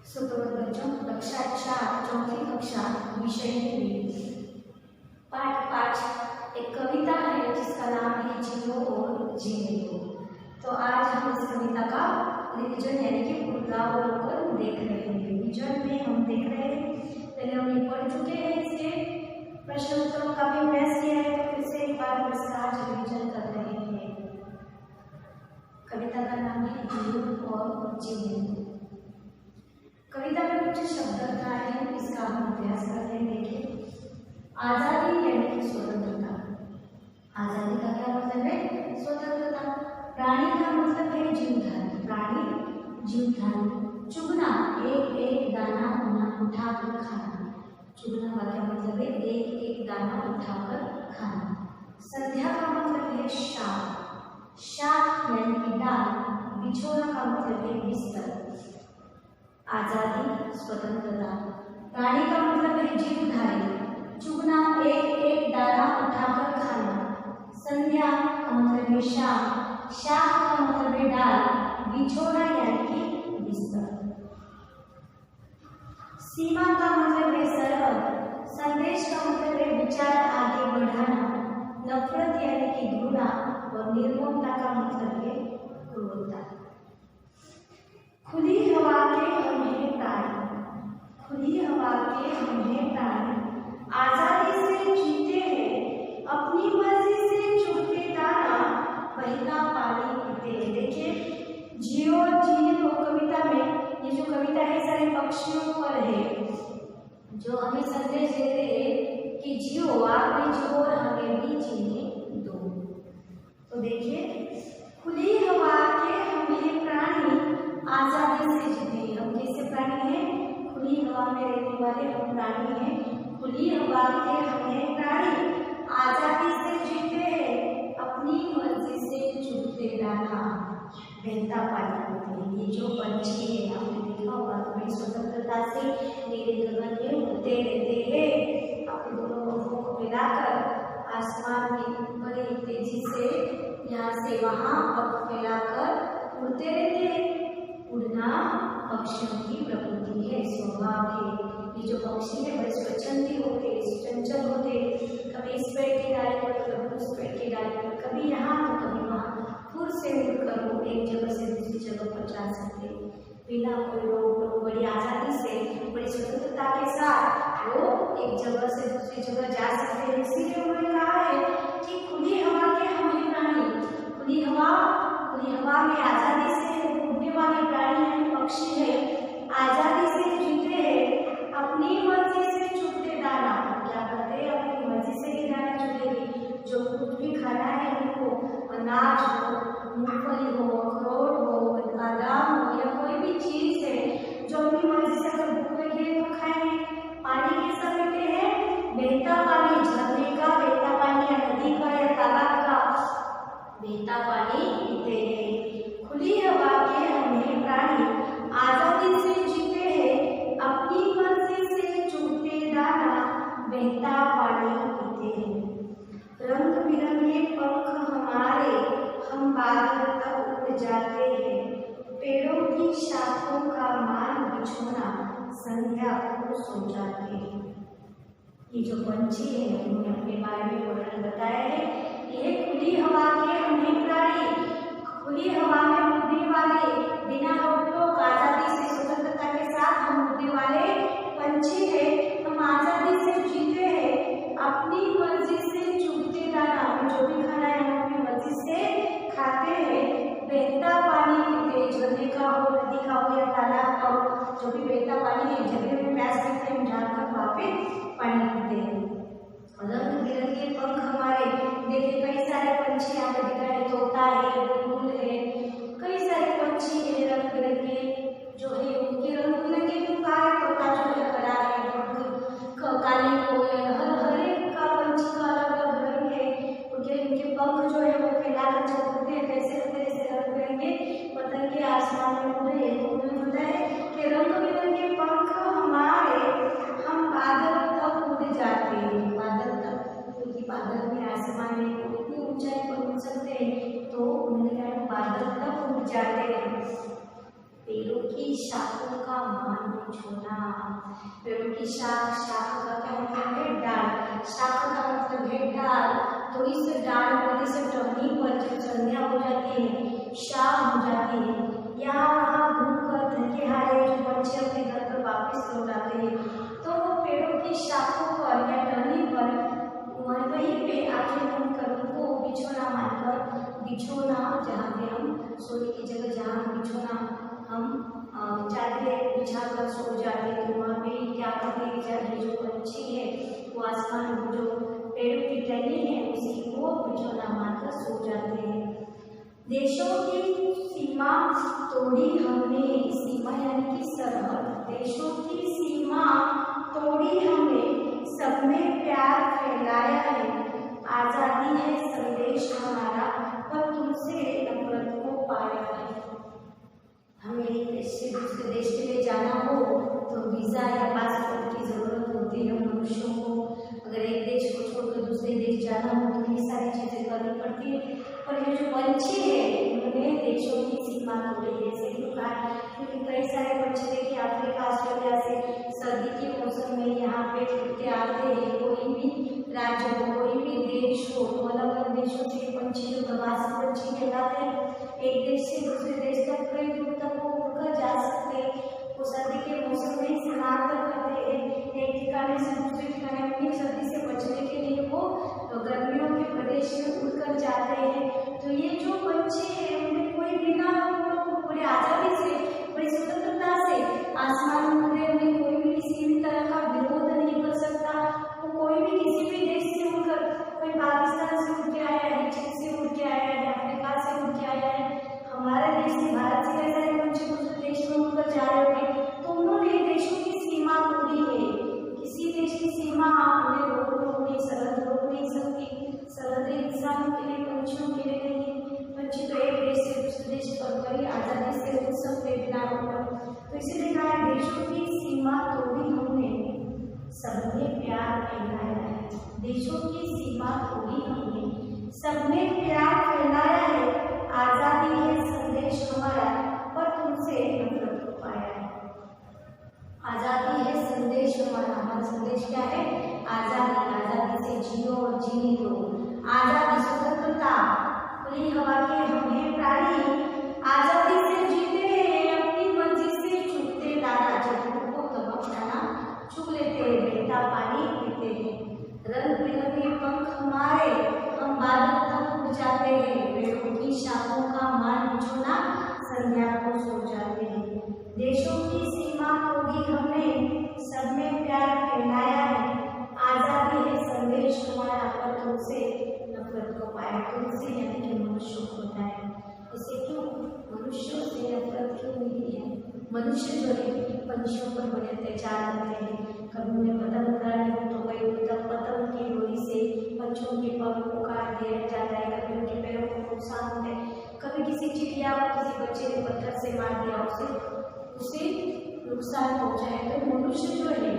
सुप्रभात बच्चों, कक्षा 4 चौथी कक्षा विषय हिंदी पाठ 5 एक कविता है जिसका नाम है जियो और जीने दो। तो आज हम इस कविता का रिविजन यानी कि पुनरावलोकन देख रहे हैं। रिविजन में हम देख रहे हैं, पहले हम ये पढ़ चुके हैं, इसके प्रश्न उत्तरों का भी अभ्यास किया है, तो फिर से एक बार इसका आज रिविजन कर रहे हैं। कविता का नाम है जियो और जीने दो। कविता में कुछ शब्दरचना है, इसका हम अभ्यास करते हैं। देखिए, आजादी यानी कि स्वतंत्रता। आजादी का क्या मतलब है? स्वतंत्रता। प्राणी का मतलब है जीवधारी। प्राणी जीवधारी। चुगना एक एक दाना उठाकर खाना। चुगना का क्या मतलब है? एक एक दाना उठाकर खाना। संध्या का मतलब है शाख। शाख यानी कि डाल। बिछोना का मतलब है बिस्तर। आजादी स्वतंत्रता। प्राणी का मतलब है जीवधारी। चुगना एक एक दाना उठाकर खाना। संध्या का मतलब है शाख। शाख का मतलब है डाल। बिछोना यानी कि बिस्तर। सीमा का मतलब है सरहद। संदेश का मतलब है विचार आगे बढ़ाना। नफरत यानी कि घृणा और निर्ममता का मतलब है क्रूरता। खुली हवा के हम हैं प्राणी। खुली हवा के हम हैं प्राणी। आजादी से जीते हैं, अपनी मर्जी से चुगते दाना, बहता पानी पीते हैं। देखिए, जियो और जीने दो कविता में, ये जो कविता है सारे पक्षियों पर है, जो हमें संदेश देते हैं कि जियो, आप भी जियो और हमें भी जीने दो। तो देखिए, खुली हवा के हम हैं प्राणी, आजादी से जीते। हम कैसे प्राणी हैं? खुली हवा में रहने वाले हम प्राणी हैं। खुली हवा के हम हैं प्राणी, आजादी से जीते हैं, अपनी मर्जी से चुगते दाना, बहता पानी पीते हैं। ये जो पंछी है, आपने देखा होगा, बड़ी स्वतंत्रता से नीले गगन में उड़ते रहते हैं। अपने दोनों पंखों को फैलाकर आसमान में बड़ी तेजी से यहाँ से वहाँ पंख फैलाकर उड़ते रहते हैं। उड़ना पक्षियों की प्रकृति है, स्वभाव है। ये जो पक्षी है बड़े स्वच्छंदी होते, चंचल होते, कभी इस पेड़ की डाली पर, कभी उस पेड़ की डाली पर, कभी यहाँ तो कभी वहाँ, खुद से उड़कर वो एक जगह से दूसरी जगह पर जा सकते, बिना कोई रोक टोक, बड़ी आजादी से, बड़ी स्वतंत्रता के साथ वो एक जगह से दूसरी जगह जा सकते हैं। इसीलिए उन्होंने कहा है कि खुली हवा के हम हैं प्राणी। खुली हवा में आजादी से उड़ने वाले प्राणी हैं, पक्षी है, आजादी से जीते हैं, अपनी मर्जी से चुगते दाना। क्या करते हैं? अपनी मर्जी से ही दाना चुगेगी। जो कुछ भी खाना है उनको, अनाज हो, मूंगफली हो, अखरोट हो, बादाम हो, या कोई भी चीज है जो अपनी मर्जी से अगर भूख लगी है तो खाएंगे। पानी कैसा पीते हैं? बहता पानी, झरने का बहता पानी या नदी का या तालाब का बहता पानी पीते हैं। खुली हवा के हम हैं प्राणी, आजादी से जीते हैं, अपनी मर्जी से चुगते दाना, बहता पानी पीते हैं। रंग बिरंगे पंख हमारे, हम बादल तक उड़ जाते हैं, पेड़ों की शाखों का मान बिछोना, संध्या को सो जाते हैं। ये जो पंछी है उन्होंने अपने बारे में वर्णन बताया है। ये खुली हवा के हम हैं प्राणी, खुली हवा में उड़ने वाले, बिना रोक टोक, आजादी से, स्वतंत्रता के साथ हम उड़ने वाले पंछी है। हम आजादी से जीते हैं, अपनी मर्जी से चुगते दाना, हमें जो भी खाना है हम अपनी मर्जी से खाते हैं। बहता पानी पीते, झरने का हो, नदी का हो या तालाब का हो, जो भी बहता पानी है, जगह में प्यास लगते हैं, हम जाकर वहाँ पे पानी पीते हैं। रंग बिरंगे पंख हमारे, देखिए कई सारे पंछी यहाँ पे दिख रहे हैं, तोता है, बुलबुल है, कई सारे पंछी है रंग बिरंगे जो है, उनके रंग बिरंगे पंख है। तोता जो है हरा है, काले को हर एक का पंछी का अलग अलग रंग है। उनके पंख जो है वो फैलाकर जब उड़ते हैं कैसे उड़ते हैं, जैसे रंग बिरंगे पतंगे आसमान में उड़ रहे हैं। तो उन्होंने बताया कि रंग बिरंगे पंख हमारे, हम बादल तक उड़ जाते हैं। बादल तक, क्योंकि बादल में आसमान में इतनी ऊंचाई पर उड़ सकते हैं, तो उन्होंने कहा बादल तक उड़ जाते हैं। पेड़ों की शाखों का मान छोना। पेड़ों की शाख, शाख का क्या मतलब है? डाल। शाख का मतलब है डाल। तो इस डाल पर, इस टहनी पर जब संध्या हो जाती है, शाम हो जाती है, यहाँ वहाँ घूमकर थके हारे जो बच्चे अपने घर पर वापस लौट आते हैं, तो वो पेड़ों की शाखों पर या टहनी पर वहीं पे आंखें बंद कर उनको बिछोना मानकर, बिछोना जहाँ पे हम सोने की जगह, जहाँ बिछोना हम चादरें बिछाकर सो जाते, तो वहाँ पे क्या करते हैं, जो पंछी है वो आसमान में जो पेड़ों की टहनी है उसी को बिछोना मानकर सो जाते हैं। देशों की सीमा तोड़ी हमने, सीमा यानी कि सरहद, देशों की सीमा तोड़ी हमने, सब में प्यार फैलाया है, आजादी है संदेश हमारा, पर तुमसे नफरत को पाया है। हमें एक देश से दूसरे देश के लिए जाना हो तो वीज़ा या पासपोर्ट की ज़रूरत होती है मनुष्यों को। अगर एक देश को छोड़कर दूसरे देश जाना हो तो ये सारी चीज़ें करनी पड़ती है। पर ये जो पंछी है उन्होंने देशों की सीमा तोड़ी है, ऐसे क्यों कहा? क्योंकि कई सारे पंछी देखिए अफ्रीका, ऑस्ट्रेलिया से सर्दी के मौसम में यहाँ पे उड़ते आते हैं। कोई भी राज्य हो, कोई भी देश हो, तो अलग अलग देशों से पंछी जो प्रवासी पंछी कहलाते हैं, एक देश से दूसरे देश तक कई दूर तक वो उड़कर जा सकते हैं। वो सर्दी के मौसम में स्थानांतर करते हैं, एक ठिकाने से दूसरे ठिकाने अपनी सर्दी से बचने के लिए वो तो गर्मियों के प्रदेश में उड़कर जाते हैं। तो ये जो पंछी है उन्हें कोई बिना बड़ी आज़ादी से, बड़ी स्वतंत्रता से आसमान में उड़े, उन्हें कोई भी किसी भी तरह का विरोध नहीं कर सकता। तो कोई भी किसी भी देश से उड़कर, कोई पाकिस्तान से उड़ के आया है, चीन से उड़ के आया है, अफ्रीका से उड़ के आया है, हमारे देश से, भारत से कई सारे पंछी दूसरे देश में उड़कर जा रहे होंगे, तो उन्होंने देशों की सीमा तोड़ी है। किसी देश की सीमा उन्हें रोक नहीं, सरहद रोक नहीं सकती। सरहद इंसानों के लिए, पंछियों के लिए नहीं है। पंछी तो एक देश से दूसरे देश पर बड़ी आज़ादी से उड़ सकते बिना रोक। तो इसीलिए कहा है देशों की सीमा तोड़ी हमने, सबने प्यार फैलाया है। देशों की सीमा तोड़ी हमने, सबने प्यार फैलाया है, आज़ादी है संदेश हमारा, पर तुमसे नफरत को पाया है। आज़ादी है संदेश हमारा, हमारा संदेश क्या है? आज़ादी। आज़ादी से जियो और जीने दो, आज़ादी, स्वतंत्रता, खुली हवा के हम हैं प्राणी, आज़ादी से जीते हैं, अपनी मर्जी से चूकते दाना, जब को तब खाना चुग लेते हैं, बहता पानी पीते हैं, रंग बिरंगे पंख हमारे, हम बादल तक उड़ जाते हैं, पेड़ों की शाखों का मान बिछोना, संध्या को सो जाते हैं। देशों की सीमा तोड़ी हमने, सब में प्यार फैलाया है, आज़ादी है संदेश हमारा, पर तुमसे नफरत को पाया। तुमसे यानी कि मनुष्य होता है, इसे क्यों मनुष्यों से नफरत क्यों नहीं है? मनुष्य जो है पंछियों पर बड़े अत्याचार करते हैं। कभी उन्हें पतंग उड़ानी हो तो कई तक पतंग की डोरी से पंछियों के पंख को काट दिया जाता है, कभी उनके पैरों को नुकसान होता है, कभी किसी चिड़िया को किसी बच्चे ने पत्थर से मार दिया, उसे नुकसान पहुंचाए। तो मनुष्य जो है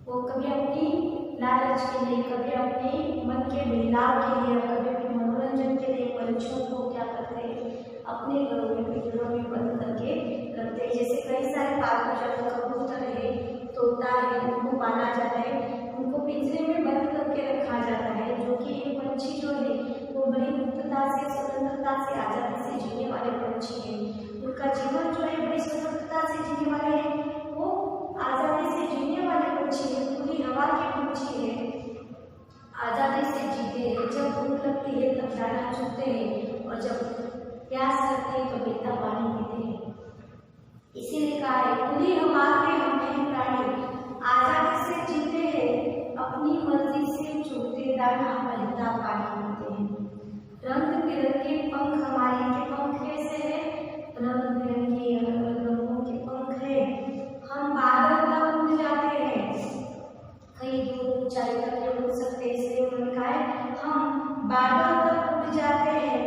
वो कभी अपनी लालच के लिए, कभी अपने मन के बहलाव के लिए, कभी अपने मनोरंजन के लिए पंछियों को क्या करते हैं? अपने घरों में, पिंजरों में बंद करके रखते हैं। जैसे कई सारे पालतू जानवर, कबूतर है, तोता है, उनको पाला जाता है, उनको पिंजरे में बंद करके रखा जाता है, जो कि ये पंछी जो है वो बड़ी मुक्तता से, स्वतंत्रता से, आज़ादी से जीने वाले पंछी हैं। उनका जीवन जो है बड़ी स्वतंत्रता से जीने वाले हैं, वो आज़ादी से जीने वाले पंछी हैं, खुली हवा के पंछी हैं, आज़ादी से जीते हैं। जब भूख लगती है तब दाना चुगते हैं, और जब प्यास लगती है तो बहता पानी पीते हैं। इसीलिए कहा है खुली हवा के हम हैं प्राणी, आज़ादी से जीते हैं, अपनी मर्जी से चुगते दाना, बहता पानी पीते हैं। रंग बिरंगे पंख हमारे, के पंख कैसे है? रंग बिरंगे, अलग अलग रंगों के पंख है। हम बादल तक उड़ जाते हैं, कई दूर ऊंचाई तक उड़ सकते हैं, इसलिए उन्होंने कहा है हम बादल तक उड़ जाते हैं,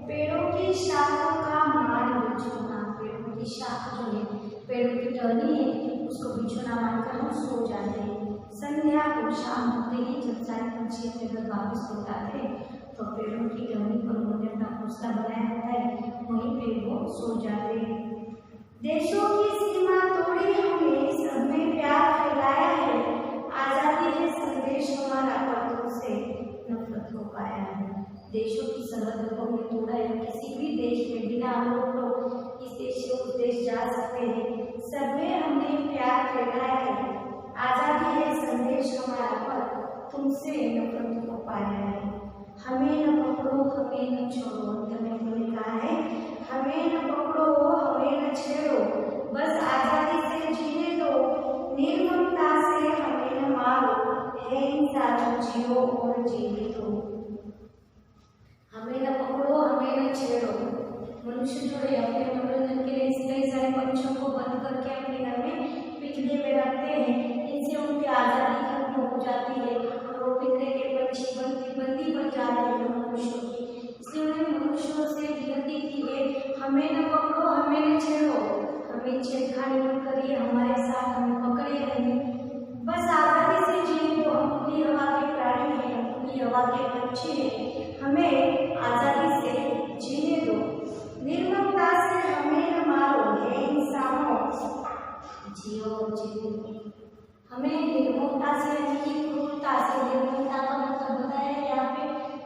पेड़ों की शाखों का मान बिछोना। पेड़ों की शाख जो है, पेड़ों की टहनी है, उसको बिछोना मानकर हम सो जाते हैं। संध्या को शाम होते ही जब सारे पंछी अपने घर वापस लौट आते हैं तो पेड़ों की टहनी पर उन्होंने अपना घोंसला बनाया होता है, वहीं पे वो सो जाते हैं। देशों की सीमा तोड़ी हमने, सब में प्यार फैलाया है। आजादी है संदेश हमारा, पर तुमसे नफरत हो पाया है। देशों की सरहद को हमने तोड़ा है। किसी भी देश में बिना हम लोग इस देश से उस देश जा सकते हैं। सब में हमने प्यार फैलाया है। आजादी है संदेश हमारा, पर तुमसे नफरत हो पाया है। हमें न पकड़ो हमें न छोड़ो, अंत में उन्होंने कहा है हमें न पकड़ो हमें न छेड़ो, बस आजादी से जीने दो, निर्ममता से हमें न मारो, है इंसान जियो और जीने दो। हमें न पकड़ो हमें न छेड़ो। मनुष्य जो है अपने मनोरंजन के लिए कई सारे पंछियों को बंद करके अपने घर में पिंजरे में रखते हैं। इनसे उनकी आजादी खत्म हो जाती है और वो पिंजरे के पंछी बंदी बन जाते हैं मनुष्यों की। इसलिए उन्होंने मनुष्यों से विनती की है हमें न पकड़ो हमें न छेड़ो, हमें छेड़खानी मत करिए, हमारे साथ हमें पकड़े नहीं, बस आजादी से जीने दो। हम खुली हवा के प्राणी हैं, हम खुली हवा के पंछी हैं, हमें आजादी से जीने दो, निर्ममता से हमें न मारो, हे इंसानों जियो जियो। हमें निर्ममता से यानी कि क्रूरता से, निर्ममता का मतलब बताया है यहाँ पे।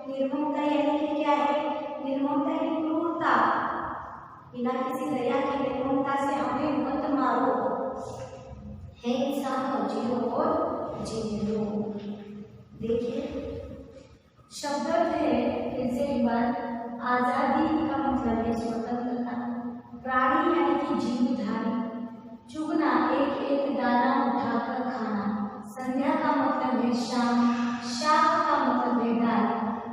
निर्ममता यानी कि क्या है? निर्ममता यानी क्रूरता, बिना किसी दया के निर्ममता से हमें मत मारो, हे इंसानों जियो और जीने दो। देखिए शब्द है फिर से एक बार। आजादी का मतलब है स्वतंत्रता, प्राणी यानी कि जीवधारी, चुगना एक एक दाना उठाकर खाना, संध्या का मतलब है शाम, शाम का मतलब है दाल,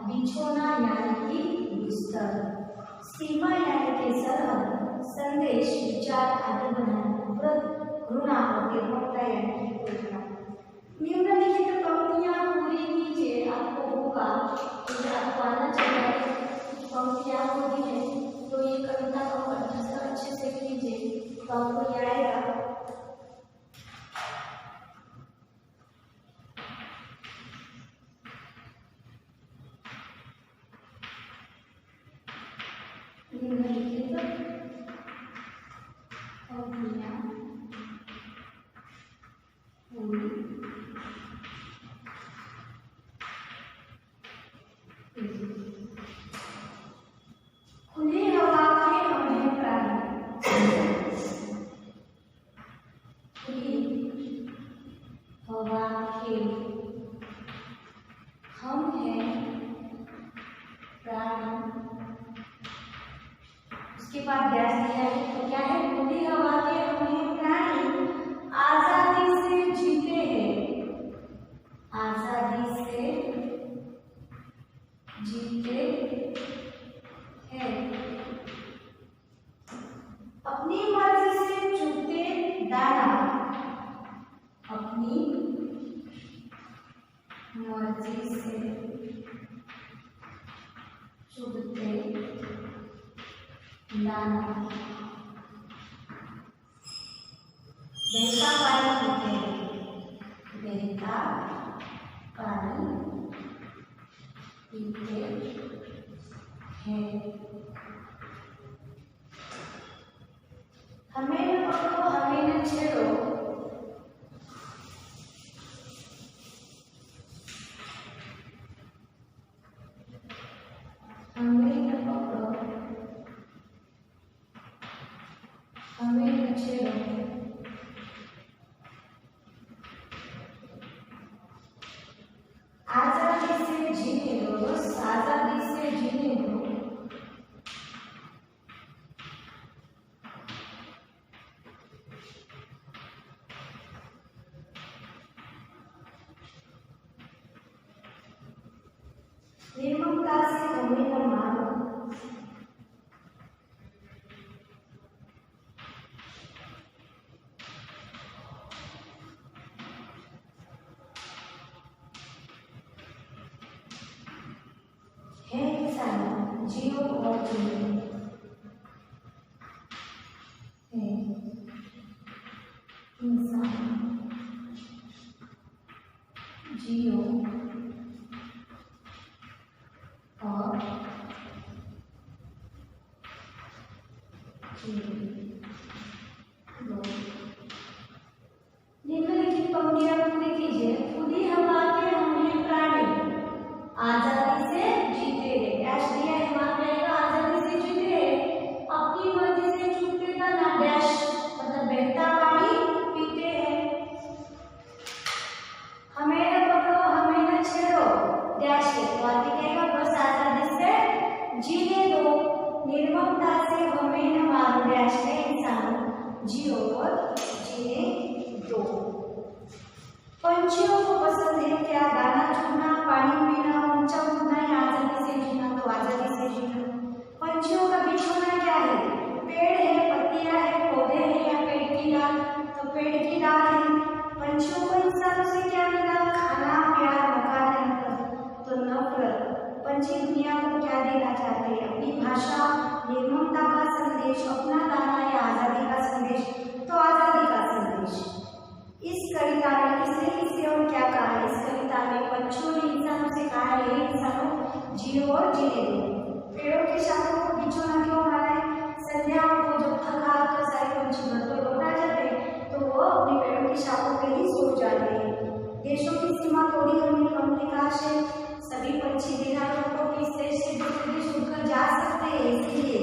बिछोना यानी कि बिस्तर, सीमा यानी कि सरहद, संदेश विचार आदि बनाना, व्रत घृणा और निर्ममता यानी कि पूजना। निम्नलिखित पंक्तियां पूरी कीजिए, आपको होगा आपको आना चाहिए। पंक्तियां होती है तो ये कविता को अच्छे से कीजिए तो आपको ये आएगा। निम्नलिखित पंक्तियां पूरी खुली हवा के हमें प्राणी, खुली हवा के हम हैं प्राणी, उसके बाद गैस दिया है तो क्या है? खुली हवा के हमें प्राणी, आजादी से जीते हैं, आजादी से जीते हैं, अपनी मर्जी से चुगते दाना, अपनी मर्जी से चुगते दाना, बहता पानी पीते हैं, बहता पानी पीते हैं, हमें न पकड़ो हमें न छेड़ो, हमें न पकड़ो हमें न छेड़ो, आजादी से जीने दो, बस आजादी से जीने दो। निर्ममता से हमें न मारो, है इंसान जियो और जीने, है इंसान जियो और जीने। बोलिए, आप पूरी कीजिए। खुली हवा के हम हैं प्राणी, आजादी से जीते हैं। डैश दिया है, वहां पे आएगा आजादी से जीते हैं, अपनी मर्जी से चूकते दाना, डैश मतलब बहता पानी पीते हैं। हमें न पकड़ो हमें न छेड़ो, डैश है तो आगे कहेगा बस आजादी से जीने दो, निर्ममता से हमें न मारो, डैश है इंसान जियो और जीने दो। पंछियों को पसंद है क्या दाना चुगना, पानी पीना, ऊंचा उड़ना या आजादी से जीना, तो आजादी से जीना। पंछियों का बिछोना क्या है, पेड़ है, पत्तियां है, पौधे हैं या पेड़ की डाल, तो पेड़ की डाल है। पंछियों को इंसानों से क्या मिला, खाना, प्यार, मकान है मतलब, तो नफरत। पंछी दुनिया को क्या देना चाहते हैं, अपनी भाषा, निर्ममता का संदेश, अपना दाना या आजादी का संदेश, तो आजादी का संदेश। इस कविता में किसने किससे और क्या कहा है, इस कविता में पंछियों ने इंसानों से कहा है इंसानों जियो और जीने दो। पेड़ों के शाखों को बिछोना क्यों कहा है, संध्याओं को जब थका तो सारे पंछी घर पर लौट आ जाते हैं तो वो अपने पेड़ों की शाखों पे ही सो जाते हैं। देशों की सीमा तोड़ी हमने कम विकास है, सभी पंछी बिना रोकों के इस देश से दूसरे देश उड़कर जा सकते हैं, इसलिए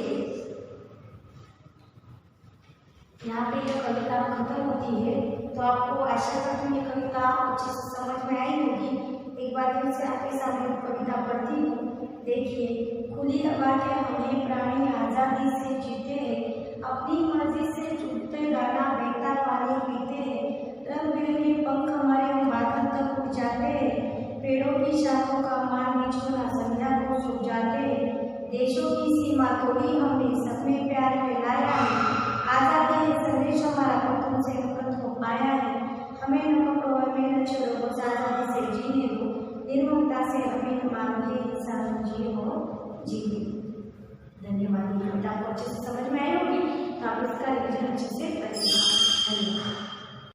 यहाँ पे यह कविता खत्म होती है। तो आपको आशा करती हूँ ये कविता अच्छे से समझ में आई होगी। एक बार फिर से आपके सामने कविता पढ़ती हूँ, देखिए। खुली हवा के हमें प्राणी आजादी से जीते हैं, अपनी मर्जी से चुगते दाना बहता पानी पीते हैं, रंग बिरंगे पंख हमारे हम बादल तक उड़ जाते हैं, पेड़ों की शाखों का मान निचोना संध्या को सूख जाते हैं, देशों की सीमा तोड़ी हमने सब में प्यार फैलाया है, आजादी है संदेश हमारा पर तुमसे नफरत हो पाया है, हमें न पकड़ो हमें न छोड़ो बस आजादी से जीने दो, निर्ममता से हमें न मारो।